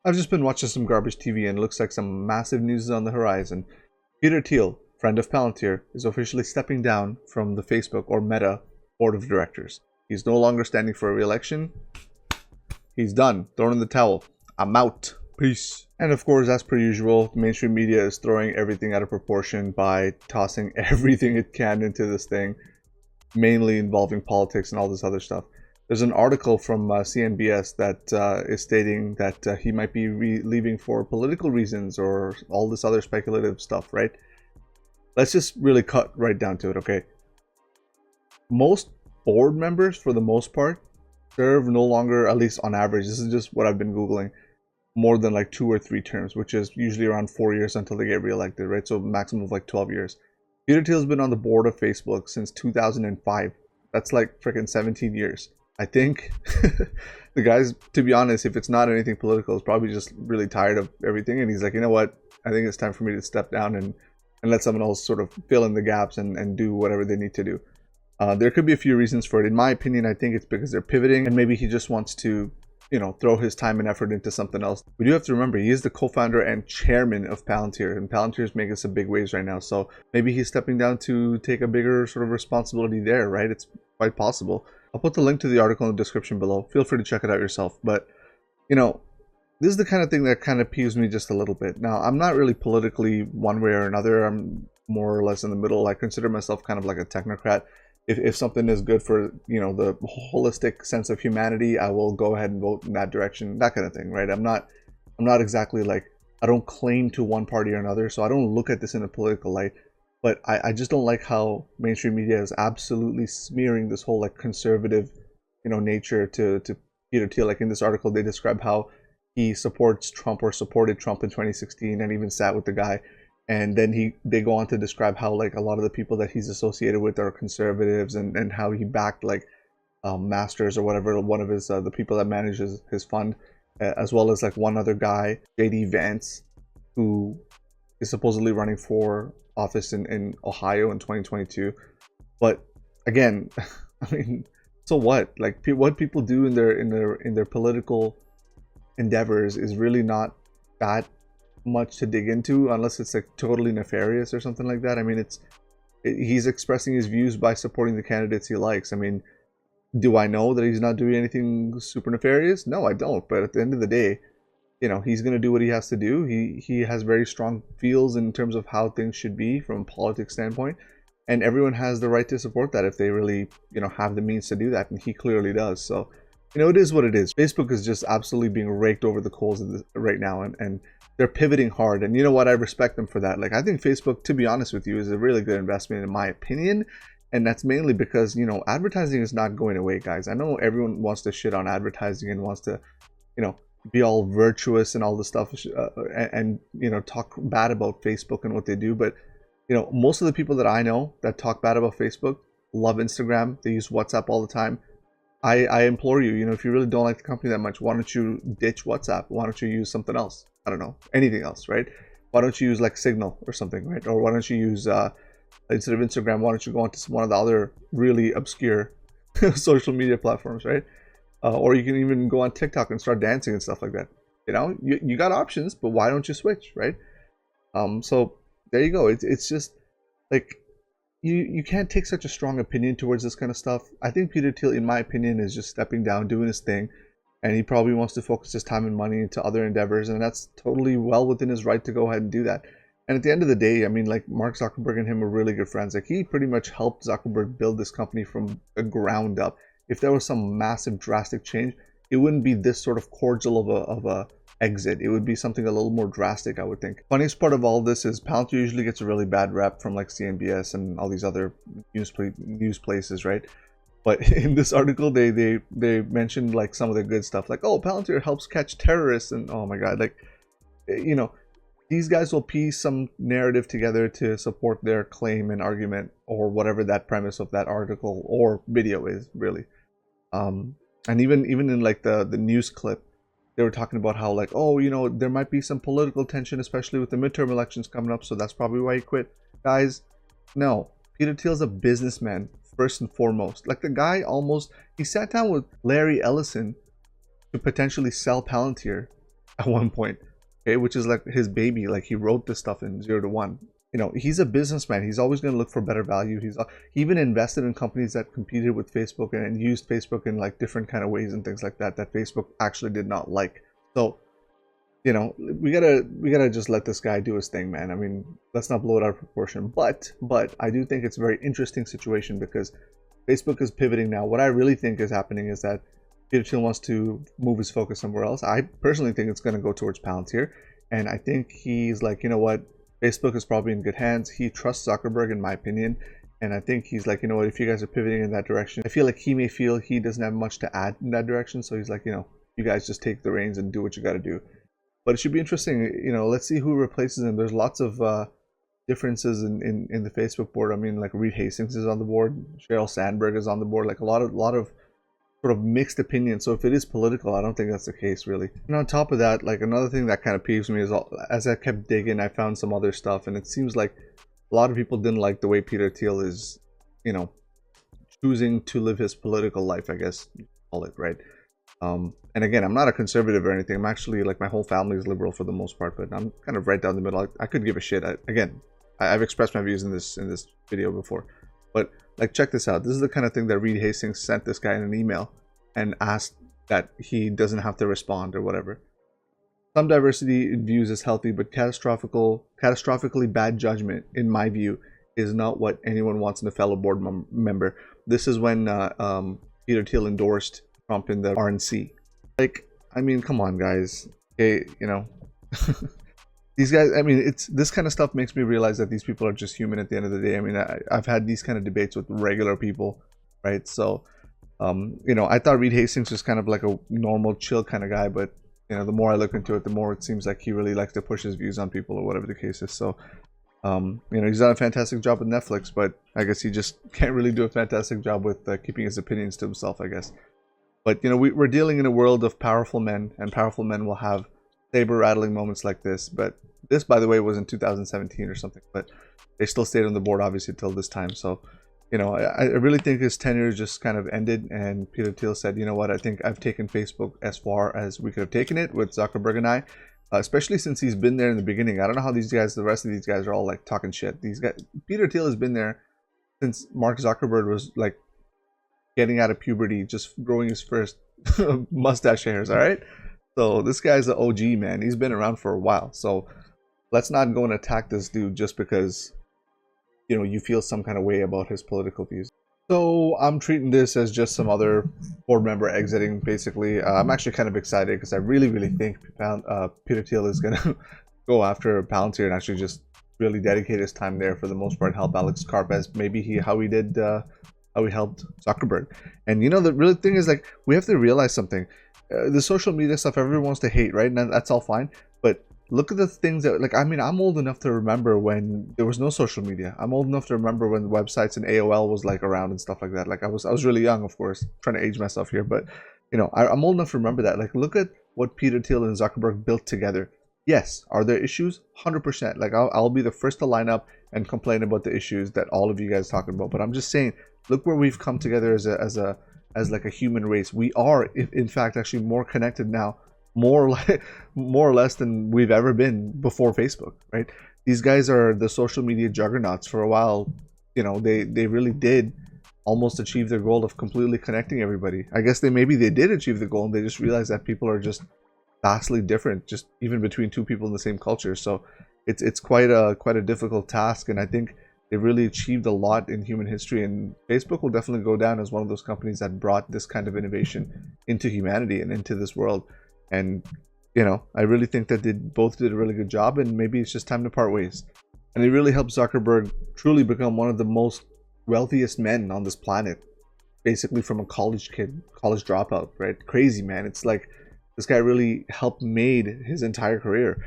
I've just been watching some garbage TV and it looks like some massive news is on the horizon. Peter Thiel, friend of Palantir, is officially stepping down from the Facebook or Meta board of directors. He's no longer standing for a re-election. He's done. Thrown in the towel. I'm out. Peace. And of course, as per usual, the mainstream media is throwing everything out of proportion by tossing everything it can into this thing, mainly involving politics and all this other stuff. There's an article from CNBS that is stating that he might be leaving for political reasons or all this other speculative stuff, right? Let's just really cut right down to it, okay? Most board members, for the most part, serve no longer, at least on average, this is just what I've been Googling, more than like 2 or 3 terms, which is usually around 4 years until they get reelected, right? So maximum of like 12 years. Peter Thiel's been on the board of Facebook since 2005. That's like freaking 17 years. I think the guy's, to be honest, if it's not anything political, is probably just really tired of everything. And he's like, you know what? I think it's time for me to step down and let someone else sort of fill in the gaps and do whatever they need to do. There could be a few reasons for it. In my opinion, I think it's because they're pivoting and maybe he just wants to, you know, throw his time and effort into something else. We do have to remember, he is the co-founder and chairman of Palantir, and Palantir is making some big waves right now. So maybe he's stepping down to take a bigger sort of responsibility there, right? It's quite possible. I'll put the link to the article in the description below. Feel free to check it out yourself. But, you know, this is the kind of thing that kind of peeves me just a little bit. Now, I'm not really politically one way or another. I'm more or less in the middle. I consider myself kind of like a technocrat. If something is good for, you know, the holistic sense of humanity, I will go ahead and vote in that direction, that kind of thing, right? I'm not exactly like, I don't claim to one party or another, so I don't look at this in a political light. But I just don't like how mainstream media is absolutely smearing this whole like conservative, you know, nature to Peter Thiel. Like in this article, they describe how he supports Trump or supported Trump in 2016 and even sat with the guy. And then they go on to describe how like a lot of the people that he's associated with are conservatives and how he backed like Masters or whatever, one of his the people that manages his fund, as well as like one other guy, JD Vance, who is supposedly running for office in Ohio in 2022. But again, I mean, so what? Like what people do in their political endeavors is really not that much to dig into, unless it's like totally nefarious or something like that. I mean, he's expressing his views by supporting the candidates he likes. I mean, do I know that he's not doing anything super nefarious? No, I don't. But at the end of the day, you know, he's going to do what he has to do. He has very strong feels in terms of how things should be from a politics standpoint, and everyone has the right to support that if they really, you know, have the means to do that, and he clearly does. So, you know, it is what it is. Facebook is just absolutely being raked over the coals right now, and they're pivoting hard. And you know what? I respect them for that. Like, I think Facebook, to be honest with you, is a really good investment in my opinion. And that's mainly because, you know, advertising is not going away, guys. I know everyone wants to shit on advertising and wants to, you know, be all virtuous and all this stuff and you know, talk bad about Facebook and what they do. But, you know, most of the people that I know that talk bad about Facebook love Instagram. They use WhatsApp all the time. I implore you, you know, if you really don't like the company that much, why don't you ditch WhatsApp? Why don't you use something else? I don't know, anything else, right? Why don't you use like Signal or something, right? Or why don't you use, instead of Instagram, why don't you go onto one of the other really obscure social media platforms, right? Or you can even go on TikTok and start dancing and stuff like that. You know, you got options, but why don't you switch, right? So there you go. It's just like, you can't take such a strong opinion towards this kind of stuff. I think Peter Thiel, in my opinion, is just stepping down, doing his thing, and he probably wants to focus his time and money into other endeavors, and that's totally well within his right to go ahead and do that. And at the end of the day, I mean, like, Mark Zuckerberg and him are really good friends. Like, he pretty much helped Zuckerberg build this company from the ground up. If there was some massive drastic change, it wouldn't be this sort of cordial of a exit. It would be something a little more drastic, I would think. Funniest part of all this is Palantir usually gets a really bad rep from like CNBS and all these other news places, right? But in this article, they mentioned like some of the good stuff, like, oh, Palantir helps catch terrorists, and oh my god, like, you know, these guys will piece some narrative together to support their claim and argument, or whatever that premise of that article or video is, really. And even in like the news clip, they were talking about how, like, oh, you know, there might be some political tension, especially with the midterm elections coming up, so that's probably why he quit. Guys, no. Peter Thiel's a businessman, first and foremost. Like, the guy he sat down with Larry Ellison to potentially sell Palantir. at one point, okay, which is like his baby. Like he wrote this stuff in 0 to 1. You know, he's a businessman. He's always going to look for better value. He even invested in companies that competed with Facebook and used Facebook in like different kind of ways and things like that that Facebook actually did not like. So, you know, we gotta just let this guy do his thing, man. I mean, let's not blow it out of proportion. But I do think it's a very interesting situation because Facebook is pivoting now. What I really think is happening is that Peter Thiel wants to move his focus somewhere else. I personally think it's going to go towards Palantir, and I think he's like, you know what, Facebook is probably in good hands. He trusts Zuckerberg, in my opinion, and I think he's like, you know what, if you guys are pivoting in that direction, I feel like he may feel he doesn't have much to add in that direction, so he's like, you know, you guys just take the reins and do what you got to do. But it should be interesting, you know, let's see who replaces him. There's lots of differences in the Facebook board. I mean, like Reed Hastings is on the board, Sheryl Sandberg is on the board, like a lot of sort of mixed opinions. So if it is political, I don't think that's the case, really. And on top of that, like another thing that kind of peeves me is, as I kept digging, I found some other stuff, and it seems like a lot of people didn't like the way Peter Thiel is, you know, choosing to live his political life, I guess you call it, right? And again, I'm not a conservative or anything. I'm actually, like, my whole family is liberal for the most part, but I'm kind of right down the middle. I could give a shit. I've expressed my views in this video before, but like, check this out. This is the kind of thing that Reed Hastings sent this guy in an email and asked that he doesn't have to respond or whatever. Some diversity in views is healthy, but catastrophically bad judgment, in my view, is not what anyone wants in a fellow board member. This is when Peter Thiel endorsed Trump in the RNC. Like, I mean, come on, guys. Okay, you know, these guys, I mean, it's this kind of stuff makes me realize that these people are just human at the end of the day. I mean, I've had these kind of debates with regular people, right? So, you know, I thought Reed Hastings was kind of like a normal, chill kind of guy, but, you know, the more I look into it, the more it seems like he really likes to push his views on people or whatever the case is. So, you know, he's done a fantastic job with Netflix, but I guess he just can't really do a fantastic job with keeping his opinions to himself, I guess. But, you know, we're dealing in a world of powerful men, and powerful men will have saber-rattling moments like this. But this, by the way, was in 2017 or something, but they still stayed on the board, obviously, till this time. So, you know, I really think his tenure just kind of ended, and Peter Thiel said, you know what, I think I've taken Facebook as far as we could have taken it with Zuckerberg and I, especially since he's been there in the beginning. I don't know how these guys, the rest of these guys are all like talking shit. These guys, Peter Thiel has been there since Mark Zuckerberg was like getting out of puberty, just growing his first mustache hairs, all right? So this guy's an OG, man. He's been around for a while. So let's not go and attack this dude just because, you know, you feel some kind of way about his political views. So I'm treating this as just some other board member exiting, basically. I'm actually kind of excited because I really think Peter Thiel is going to go after Palantir and actually just really dedicate his time there for the most part, help Alex Karp as maybe how he helped Zuckerberg. And, you know, the real thing is, like, we have to realize something. The social media stuff, everyone wants to hate, right? And that's all fine. But look at the things that, like, I mean, I'm old enough to remember when there was no social media. I'm old enough to remember when websites and AOL was like around and stuff like that. Like, I was really young, of course, trying to age myself here, but, you know, I'm old enough to remember that. Like, look at what Peter Thiel and Zuckerberg built together. Yes, are there issues? 100%. Like, I'll be the first to line up and complain about the issues that all of you guys talking about. But I'm just saying, look where we've come together as like a human race. We are, in fact, actually more connected now, more or less than we've ever been before Facebook, right? These guys are the social media juggernauts. For a while, you know, they really did almost achieve their goal of completely connecting everybody. I guess maybe they did achieve the goal, and they just realized that people are just vastly different, just even between two people in the same culture. So it's quite a difficult task, and I think they really achieved a lot in human history, and Facebook will definitely go down as one of those companies that brought this kind of innovation into humanity and into this world. And, you know, I really think that they both did a really good job, and maybe it's just time to part ways. And it really helped Zuckerberg truly become one of the most wealthiest men on this planet, basically from a college dropout, right? Crazy, man. It's like this guy really helped made his entire career.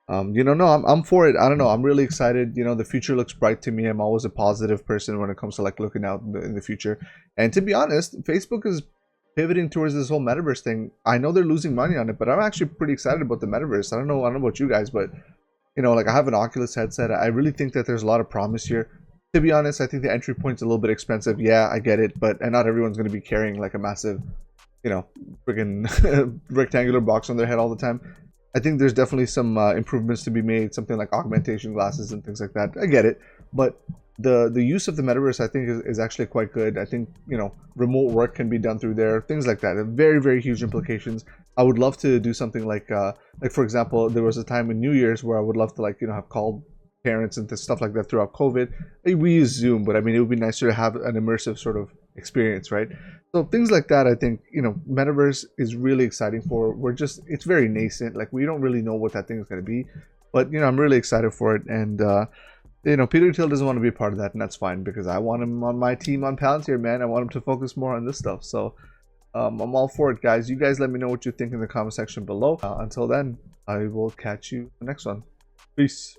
You know, no, I'm for it. I don't know. I'm really excited. You know, the future looks bright to me. I'm always a positive person when it comes to, like, looking out in the future. And to be honest, Facebook is pivoting towards this whole metaverse thing. I know they're losing money on it, but I'm actually pretty excited about the metaverse. I don't know about you guys, but, you know, like, I have an Oculus headset. I really think that there's a lot of promise here. To be honest, I think the entry point's a little bit expensive. Yeah, I get it, and not everyone's going to be carrying like a massive, you know, freaking rectangular box on their head all the time. I think there's definitely some improvements to be made, something like augmentation glasses and things like that. I get it, but the use of the metaverse, I think, is actually quite good. I think, you know, remote work can be done through there, things like that. Very, very huge implications. I would love to do something like for example, there was a time in New Year's where I would love to, like, you know, have called parents and stuff like that throughout COVID. We use Zoom, but I mean, it would be nicer to have an immersive sort of experience, right? So things like that, I think, you know, metaverse is really exciting for. It's very nascent. Like, we don't really know what that thing is going to be, but, you know, I'm really excited for it. And you know, Peter Thiel doesn't want to be a part of that, and that's fine, because I want him on my team on Palantir, man. I want him to focus more on this stuff. So I'm all for it, guys. You guys let me know what you think in the comment section below. Until then, I will catch you in the next one. Peace.